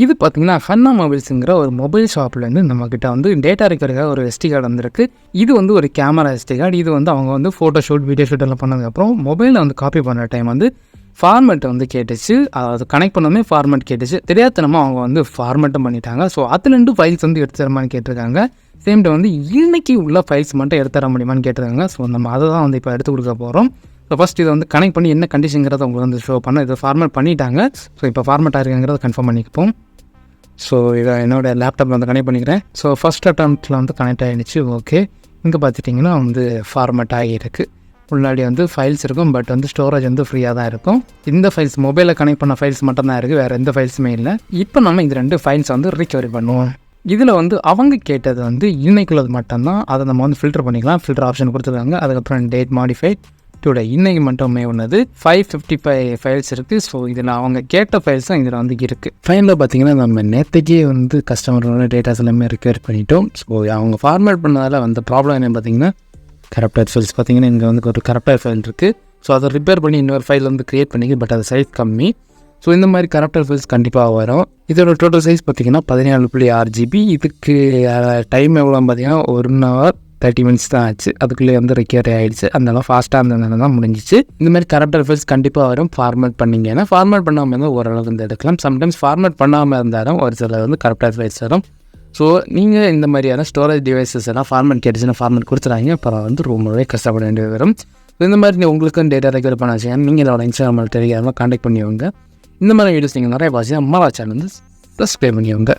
இது பார்த்தீங்கன்னா ஹன்னா மொபைல்ஸுங்கிற ஒரு மொபைல் ஷாப்லேருந்து நம்மக்கிட்ட வந்து டேட்டா ரெக்கவரிக்காக ஒரு எஸ்டி கார்டு வந்திருக்கு. இது வந்து ஒரு கேமரா எஸ்டி கார்டு. இது வந்து அவங்க வந்து ஃபோட்டோ ஷூட், வீடியோ ஷூட் எல்லாம் பண்ணதுக்கப்புறம் மொபைலில் வந்து காப்பி பண்ணுற டைம் வந்து ஃபார்மேட் வந்து கேட்டுச்சு. அது கனெக்ட் பண்ணோமே ஃபார்மேட் கேட்டுச்சு. தெரியாதனமாக அவங்க வந்து ஃபார்மேட்டும் பண்ணிட்டாங்க. ஸோ அதுலேருந்து ஃபைல்ஸ் வந்து எடுத்து தரமான்னு கேட்டிருக்காங்க. சேம் டைம் வந்து இன்றைக்கி உள்ள ஃபைல்ஸ் மட்டும் எடுத்து தர முடியுமான்னு கேட்டிருக்காங்க. ஸோ நம்ம அதை தான் வந்து இப்போ எடுத்து கொடுக்க போகிறோம். ஸோ ஃபஸ்ட் இதை வந்து கனெக்ட் பண்ணி என்ன கண்டிஷனுங்கிறத உங்களுக்கு வந்து ஷோ பண்ண இதை ஃபார்மேட் பண்ணிட்டாங்க. ஸோ இப்போ ஃபார்மேட் ஆகிருக்குங்கிறத கன்ஃபார்ம் பண்ணிப்போம். ஸோ இதை என்னோடய லேப்டாப்பில் வந்து கனெக்ட் பண்ணிக்கிறேன். ஸோ ஃபஸ்ட் அட்டம்ப்ட்டில் வந்து கனெக்ட் ஆகிடுச்சு. ஓகே, இங்கே பார்த்துட்டிங்கன்னா வந்து ஃபார்மேட் ஆகியிருக்கு. முன்னாடி வந்து ஃபைல்ஸ் இருக்கும், பட் வந்து ஸ்டோரேஜ் வந்து ஃப்ரீயாக தான் இருக்கும். இந்த ஃபைல்ஸ் மொபைலில் கனெக்ட் பண்ண ஃபைல்ஸ் மட்டும் தான் இருக்குது, வேறு எந்த ஃபைல்ஸுமே இல்லை. இப்போ நம்ம இந்த 2 ஃபைல்ஸ் வந்து ரிகவரி பண்ணுவோம். இதில் வந்து அவங்க கேட்டது வந்து இன்னைக்குள்ளது மட்டும்தான். அதை நம்ம வந்து ஃபில்டர் பண்ணிக்கலாம். ஃபில்டர் ஆப்ஷன் கொடுத்துருக்காங்க. அதுக்கப்புறம் டேட் மாடிஃபைட் டுடே, இன்றைக்கி மட்டுமே ஒன்றது 555 ஃபைல்ஸ் இருக்குது. ஸோ இதில் அவங்க கேட்ட ஃபைல்ஸ் தான் இதில் வந்து இருக்குது. ஃபைனலில் பார்த்திங்கன்னா நம்ம நேற்றுக்கே வந்து கஸ்டமரோட டேட்டாஸ் எல்லாமே ரிகவர் பண்ணிட்டோம். ஸோ அவங்க ஃபார்மேட் பண்ணதால் வந்து ப்ராப்ளம் என்னென்னு பார்த்தீங்கன்னா கரப்டர் ஃபைல்ஸ் பார்த்திங்கன்னா இங்கே வந்து ஒரு கரப்டர் ஃபைல் இருக்குது. ஸோ அதை ரிப்பேர் பண்ணி இன்னொரு ஃபைல் வந்து க்ரியேட் பண்ணிக்க, பட் அது சைஸ் கம்மி. ஸோ இந்த மாதிரி கரப்டர் ஃபைல்ஸ் கண்டிப்பாக வரும். இதோட டோட்டல் சைஸ் பார்த்திங்கன்னா 17.6 GB. இதுக்கு டைம் எவ்வளோ பார்த்திங்கன்னா 1 hour 30 minutes தான் ஆச்சு. அதுக்குள்ளே வந்து ரிகவரி ஆகிடுச்சு. அதனால ஃபாஸ்ட்டாக இருந்ததுனால தான் முடிஞ்சிச்சு. இந்த மாதிரி கரப்டர் ஃபைல்ஸ் கண்டிப்பாக வரும். ஃபார்மேட் பண்ணிங்க. ஏன்னா ஃபார்மேட் பண்ணாமல் இருந்தால் ஓரளவு வந்து எடுக்கலாம். சம்டைம்ஸ் ஃபார்மேட் பண்ணாமல் இருந்தாலும் ஒரு சில வந்து கரப்டர் ஃபைல்ஸ் வரும். ஸோ நீங்கள் இந்த மாதிரியான ஸ்டோரேஜ் டிவைசஸ் எல்லாம் ஃபார்மேட் கேட்டுச்சுன்னா ஃபார்மேட் கொடுத்துறாங்க. அப்புறம் வந்து ரொம்பவே கஷ்டப்பட வேண்டியது வரும். ஸோ இந்த மாதிரி உங்களுக்கும் டேட்டா ரெக்கவர் பண்ண வச்சுக்கோங்க. நீங்கள் இதோட இன்ஸ்டாகிராம் டெலிகிராமில் கான்டாக்ட் பண்ணிவிங்க. இந்த மாதிரி வீடியோஸ் நீங்கள் நிறைய பார்த்து அம்மா சேனல் வந்து சப்ஸ்கிரைப் பண்ணிவிங்க.